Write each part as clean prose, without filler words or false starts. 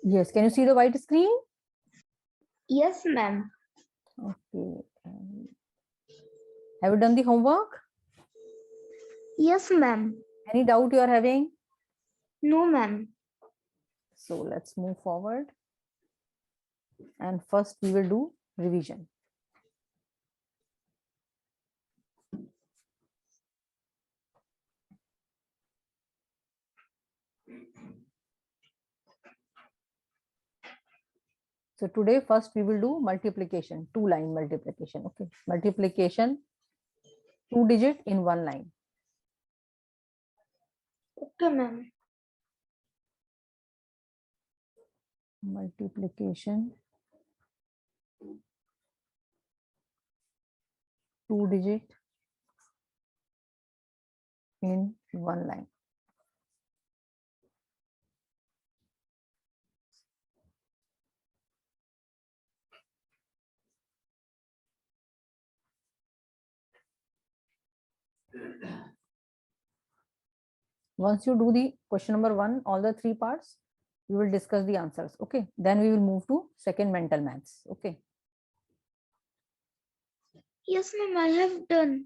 Yes, can you see the white screen? Yes, ma'am. Okay. Have you done the homework? Yes, ma'am. Any doubt you are having? No, ma'am. So let's move forward. And first we will do revision. So today first we will do multiplication, 2-line multiplication. Okay, multiplication 2 digit in 1 line. Okay, ma'am. Multiplication 2 digit in 1 line. Once you do the question number 1, all the 3 parts, we will discuss the answers. Okay, then we will move to second mental maths. Okay. Yes, ma'am, I have done.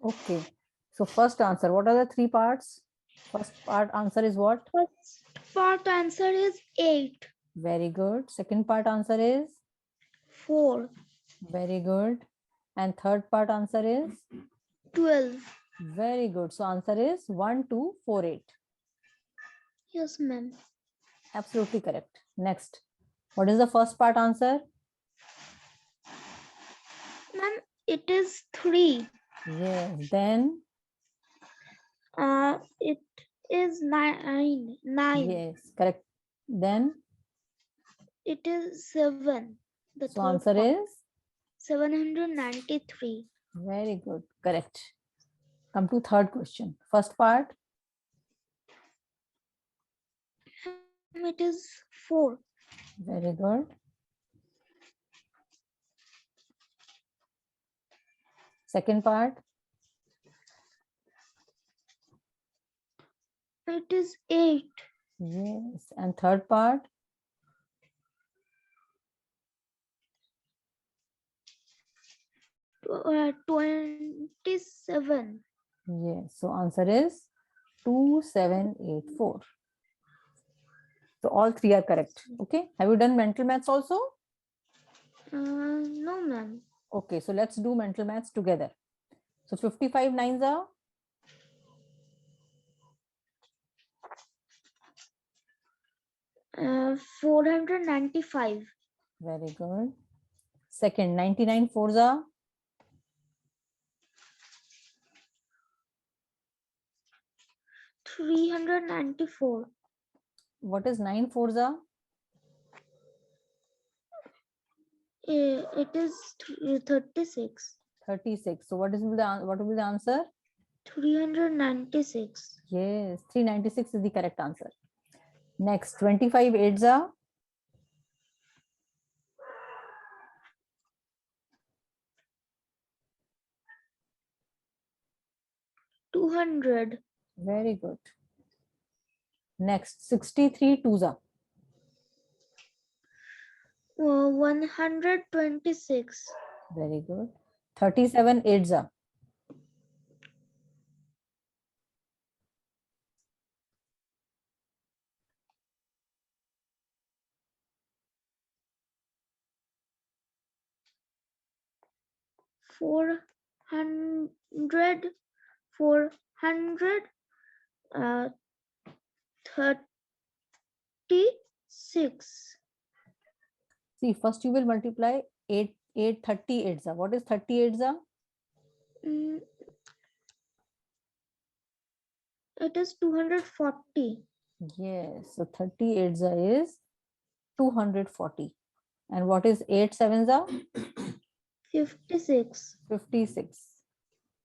Okay, so first answer, what are the 3 parts? First part answer is what? First part answer is 8. Very good. Second part answer is 4. very good. And third part answer is 12. very good. So answer is 1248. Yes, ma'am. Absolutely correct. Next, what is the first part answer? Ma'am, it is 3. Yes. Then It is 9. 9. yes, correct. Then It is 7. The so third answer part. is 793. very good. Correct. Come to third question. First part. It is 4. Very good. Second part. It is 8. Yes. And third part. 27. Yes. So answer is 2784. So all 3 are correct. Okay. Have you done mental maths also? No, ma'am. Okay. So let's do mental maths together. So 55 nines are 495. very good. Second, 99 fours are 394. what is 9 fours are? It is 36. 36. So what will be the answer? 396. Yes, 396 is the correct answer. Next, 25 eights are 200. very good. Next, 63 twos are 126. very good. 37 eights are 400. 400. 36. see, first you will multiply 8 38s are. What is 38s are? Mm, it is 240. Yes, so 38s are is 240. And what is 8 sevens are? 56. 56.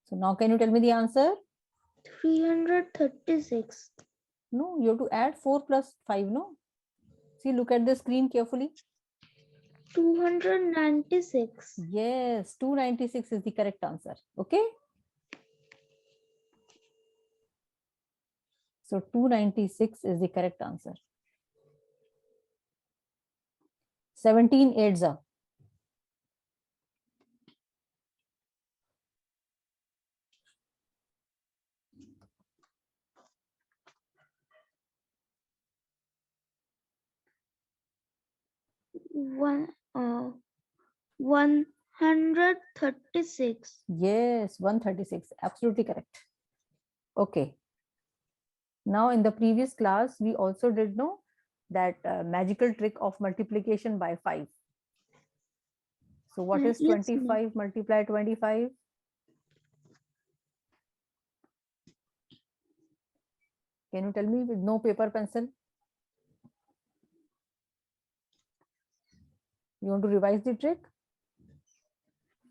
So now can you tell me the answer? 336. No, you have to add 4 plus 5, no? See, look at the screen carefully. 296. Yes, 296 is the correct answer. Okay. So 296 is the correct answer. 17 8s are. One, 136. Yes, 136. Absolutely correct. Okay. Now in the previous class, we also did know that magical trick of multiplication by 5. So what is Yes, ma'am. 25 multiply 25? Can you tell me with no paper pencil? You want to revise the trick?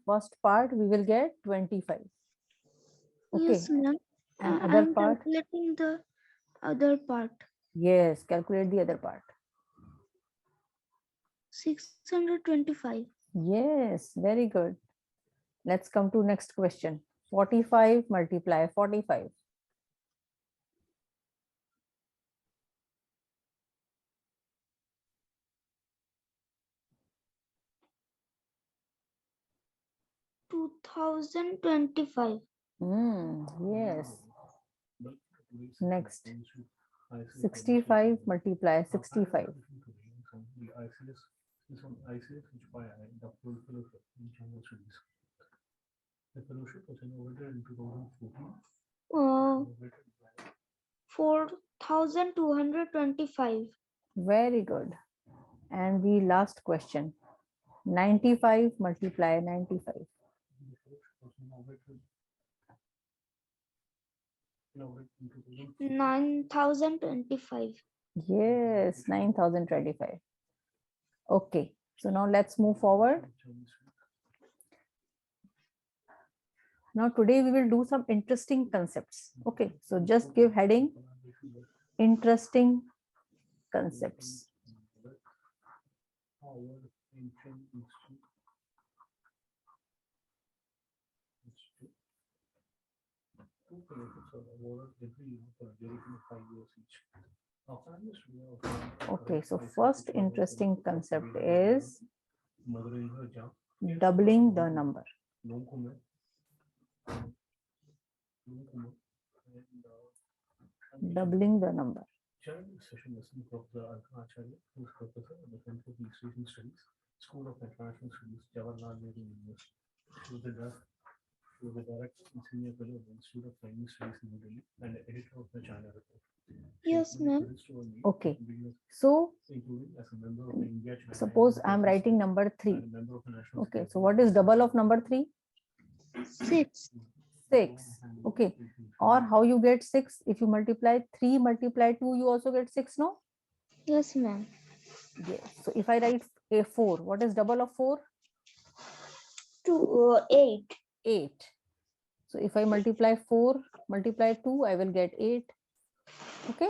First part we will get 25. Okay. Yes, ma'am. And other I'm part? calculating the other part. Yes, calculate the other part. 625. Yes, very good. Let's come to next question. 45 multiply 45. Two 2025. Yes. Next. 65 multiply 65. The fellowship was inaugurated in 2014. 4225. Very good. And the last question. 95 multiply 95. The fellowship was inaugurated in 2014. 9025. Yes, 9025. Okay, so now let's move forward. Now today we will do some interesting concepts. Okay, so just give heading interesting concepts. Two fellowships are awarded every year for a duration of 5 years each. Okay, so first interesting concept is doubling the number. Doubling the number. Session was Dr. Alka Acharya, who is professor at the Center of East Asian Studies, School of International Studies, Jawaharlal Nehru University. She was the director and senior fellow of the Institute of Chinese Studies in New Delhi and the editor of the China Report. Yes, ma'am. Okay, so including as a member of the India China. Suppose I'm writing number 3. Okay, so what is double of number 3? 6. 6. Okay, or how you get 6? If you multiply 3 multiply 2, you also get 6, no? Yes, ma'am. Yes. So if I write a 4, what is double of 4? 8. 8. So if I multiply 4 multiply 2, I will get 8. Okay.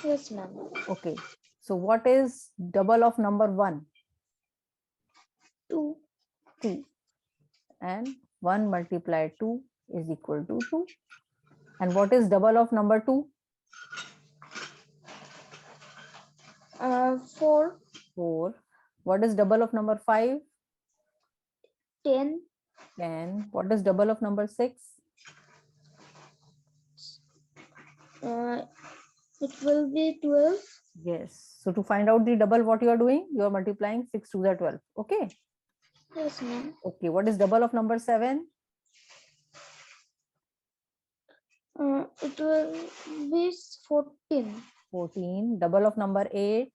Yes, ma'am. Okay. So what is double of number 1? 2. 2. And 1 multiplied 2 is equal to 2. And what is double of number 2? 4. 4. What is double of number 5? 10. 10. What is double of number 6? It will be 12. Yes. So to find out the double, what you are doing? You are multiplying 6 to the 12. Okay. Yes, ma'am. Okay. What is double of number 7? It will be 14. 14. Double of number 8?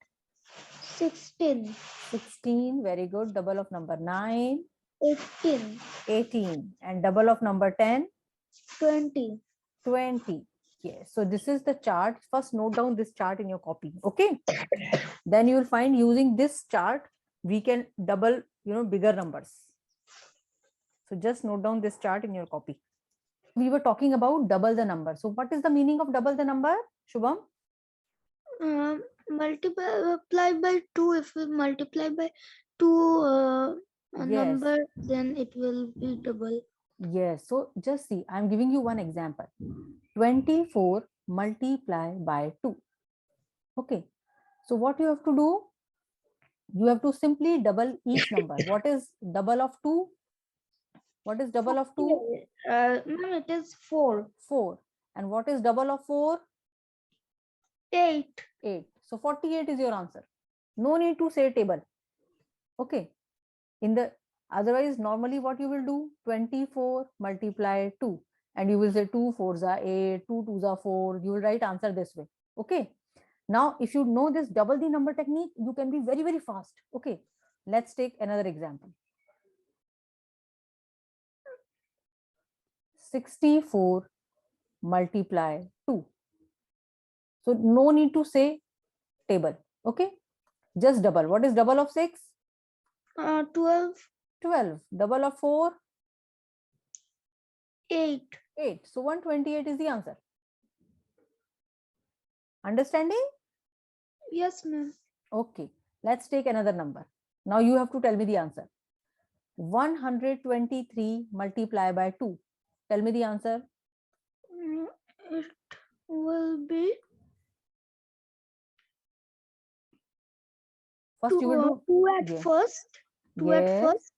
16. 16. Very good. Double of number 9? 18. 18. And double of number 10? 20. 20. Yes. So this is the chart. First note down this chart in your copy. Okay. Then you will find using this chart, we can double, bigger numbers. So just note down this chart in your copy. We were talking about double the number. So what is the meaning of double the number, Shubham? Multiply by 2. If we multiply by 2 a Yes. number, then it will be double. Yes. So just see, I'm giving you one example. 24 multiply by 2. Okay. So what you have to do? You have to simply double each number. What is double of 2? What is double of 2? Ma'am, it is 4. 4. And what is double of 4? 8. 8. So 48 is your answer. No need to say table. Okay. Otherwise, normally what you will do, 24 multiply 2, and you will say 2 4s are 8, 2 2s are 4. You will write answer this way. Okay. Now, if you know this double the number technique, you can be very, very fast. Okay. Let's take another example. 64 multiply 2. So no need to say table. Okay. Just double. What is double of 6? 12. 12. Double of 4? 8. 8. So 128 is the answer. Understanding? Yes, ma'am. Okay. Let's take another number. Now you have to tell me the answer. 123 multiply by 2. Tell me the answer. It will be First you will do 2 at yes. first. 2 at Yes. first.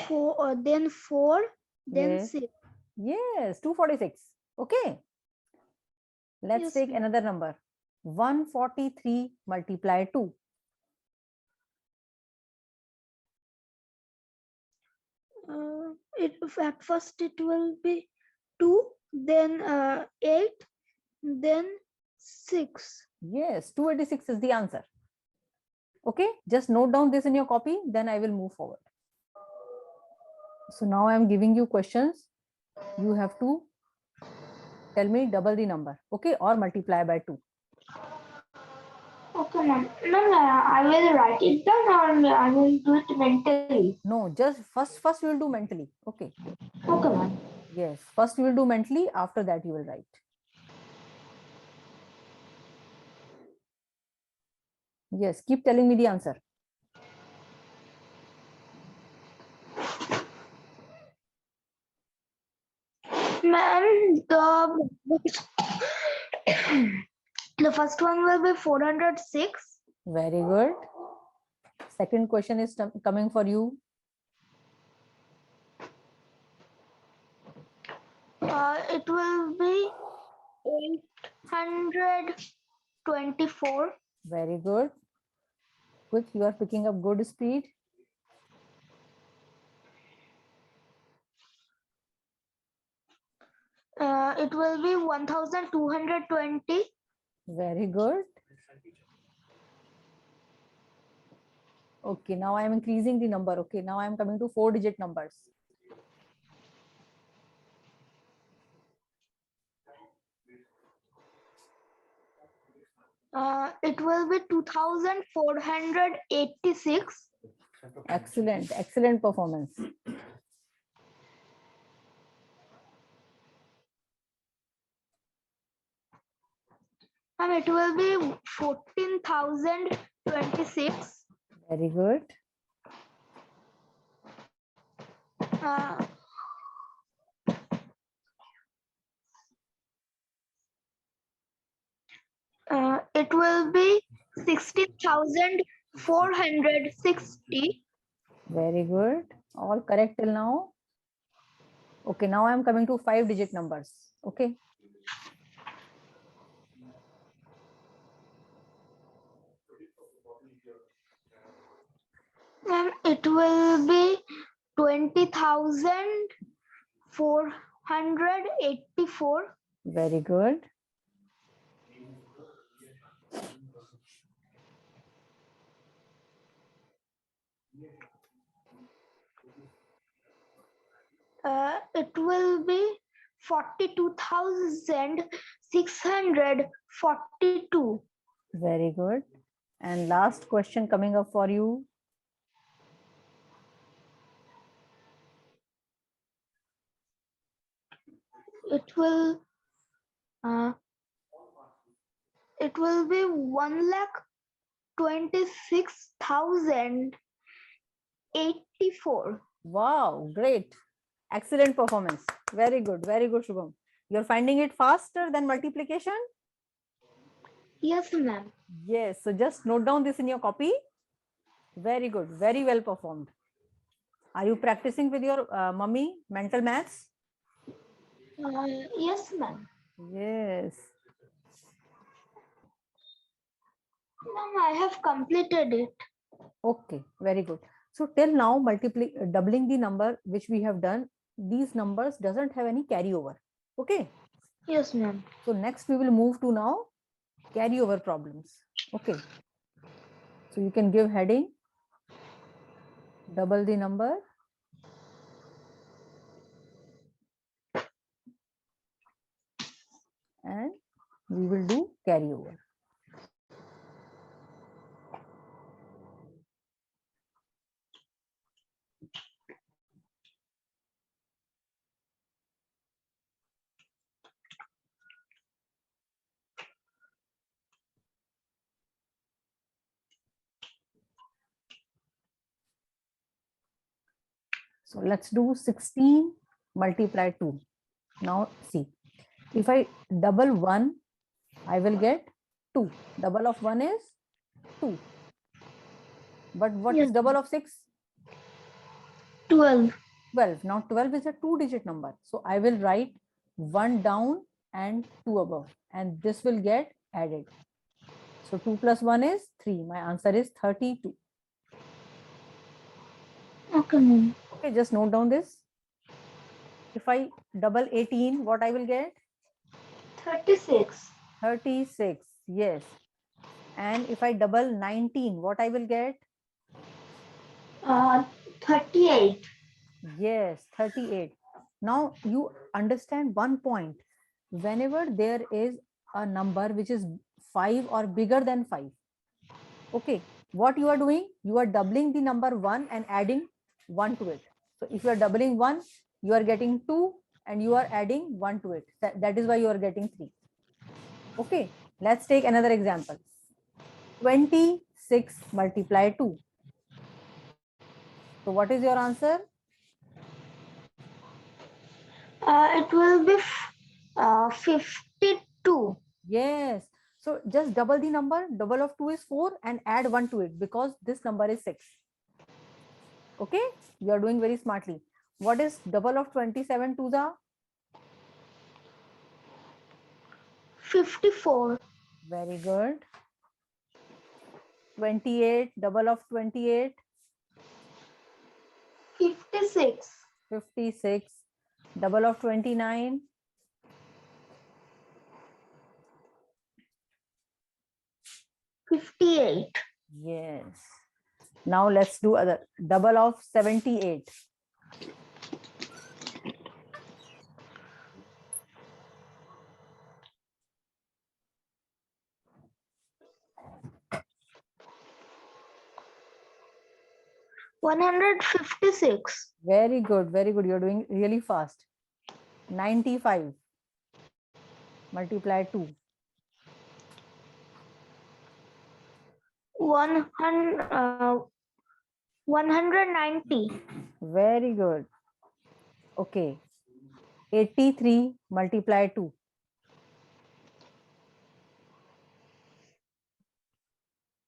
4, then 4, then Yes. 6. Yes, 246. Okay. Let's Yes, take ma'am. another number. 143 multiply 2. At first it will be 2, then 8, then 6. Yes, 286 is the answer. Okay, just note down this in your copy, then I will move forward. So now I am giving you questions. You have to tell me double the number, okay, or multiply by 2. Okay, ma'am. Ma'am, I will write it down or I will do it mentally. No, just first you will do mentally. Okay. Okay, ma'am. Yes, first you will do mentally, after that you will write. Yes, keep telling me the answer. Ma'am, the first one will be 406. Very good. Second question is coming for you. It will be 824. Very good. Quick, you are picking up good speed. It will be 1220. Very good. Okay, now I am increasing the number. Okay, now I am coming to 4-digit numbers. It will be 2486. Excellent, excellent performance. And it will be 14,026. Very good. It will be 16,460. Very good. All correct till now. Okay, now I am coming to 5-digit numbers. Okay. And it will be 20,484. Very good. It will be 42,642. Very good. And last question coming up for you. It will be 1,26,084. Wow, great. Excellent performance. Very good, Shubham. You're finding it faster than multiplication? Yes, ma'am. Yes, so just note down this in your copy. Very good. Very well performed. Are you practicing with your mummy mental maths? Yes, ma'am. Yes. Ma'am, I have completed it. Okay. Very good. So till now, doubling the number which we have done, these numbers doesn't have any carryover. Okay. Yes, ma'am. So next we will move to now carryover problems. Okay. So you can give heading, double the number. And we will do carryover. So let's do 16 multiply 2. Now see, if I double 1, I will get 2. Double of 1 is 2. But what Yes. is double of 6? 12. 12. Now 12 is a 2-digit number. So I will write 1 down and 2 above. And this will get added. So 2 plus 1 is 3. My answer is 32. Okay, ma'am. Okay, just note down this. If I double 18, what I will get? 36. 36. Yes. And if I double 19, what I will get? 38. Yes, 38. Now you understand one point. Whenever there is a number which is 5 or bigger than 5, okay, what you are doing? You are doubling the number 1 and adding 1 to it. So if you are doubling 1, you are getting 2 and you are adding 1 to it. That is why you are getting 3. Okay, let's take another example. 26 multiply 2. So what is your answer? It will be 52. Yes. So just double the number. Double of 2 is 4 and add 1 to it because this number is 6. Okay. You are doing very smartly. What is double of 27 to the? 54. Very good. 28. Double of 28. 56. 56. Double of 29. 58. Yes. Now let's do other. Double of 78. 156. Very good. Very good. You're doing really fast. 95. Multiply 2. 190. Very good. Okay. 83 multiply 2.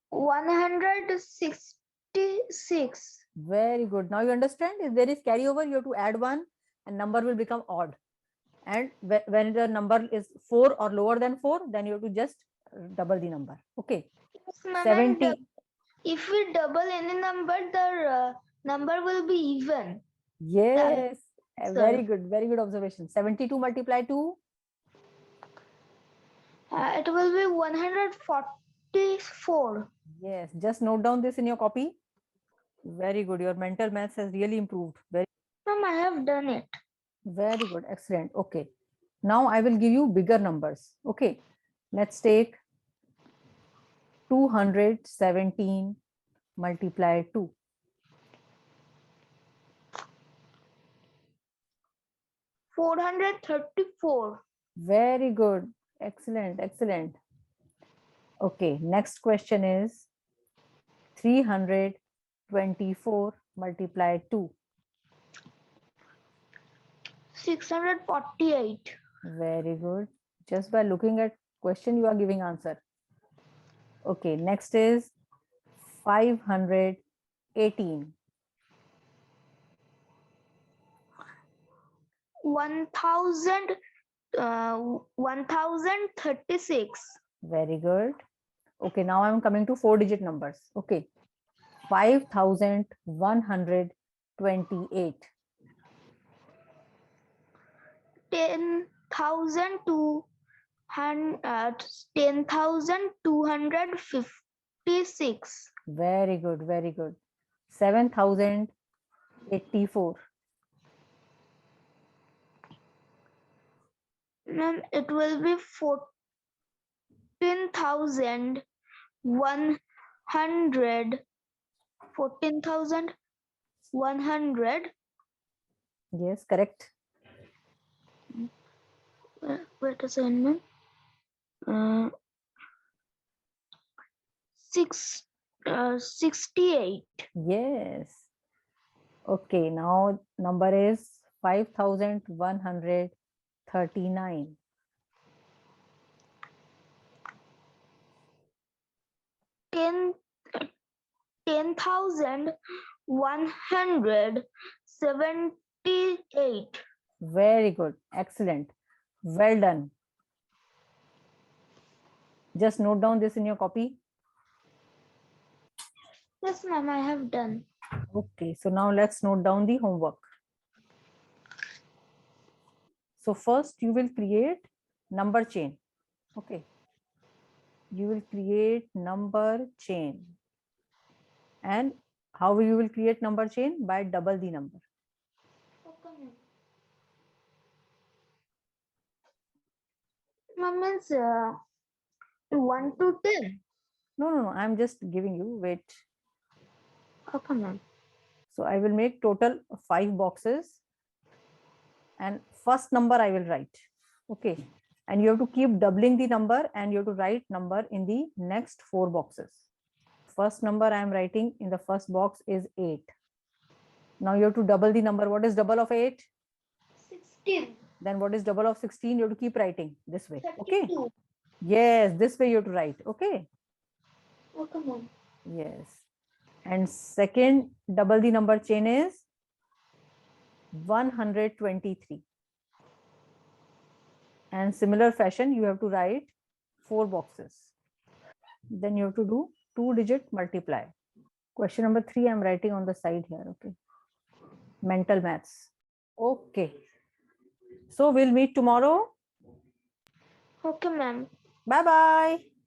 166. Very good. Now you understand, if there is carryover, you have to add 1 and number will become odd. And when the number is 4 or lower than 4, then you have to just double the number. Okay. Yes, ma'am, 70. if we double any number, the number will be even. Yes. Very Sir. good. Very good observation. 72 multiply 2. It will be 144. Yes. Just note down this in your copy. Very good. Your mental maths has really improved. Ma'am, I have done it. Very good. Excellent. Okay. Now I will give you bigger numbers. Okay. Let's take 217 multiply 2. 434. Very good. Excellent. Excellent. Okay. Next question is 324 multiply 2. 648. Very good. Just by looking at question, you are giving answer. Okay. Next is 500 18. 1036. Very good. Okay, now I'm coming to 4-digit numbers. Okay, 5128. 10,256. Very good, very good. 7084. Ma'am, it will be 14,100. 14,100. Yes, correct. Wait a second, ma'am. 68. Yes. Okay, now number is 5139. 10,178. Very good. Excellent. Well done. Just note down this in your copy. Yes, ma'am, I have done. Okay, so now let's note down the homework. So first you will create number chain. Okay. You will create number chain. And how you will create number chain? By double the number. Ma'am, means 1 to 10. No. I'm just giving you, wait. Okay, ma'am. So I will make total 5 boxes. And first number I will write. Okay. And you have to keep doubling the number and you have to write number in the next 4 boxes. First number I am writing in the first box is 8. Now you have to double the number. What is double of 8? 16. Then what is double of 16? You have to keep writing this way. Okay. 32. Yes, this way you have to write. Okay. Okay, ma'am. Yes. And second double the number chain is 123. And similar fashion, you have to write 4 boxes. Then you have to do 2-digit multiply. Question number 3, I'm writing on the side here. Okay. Mental maths. Okay. So we'll meet tomorrow. Okay, ma'am. Bye-bye.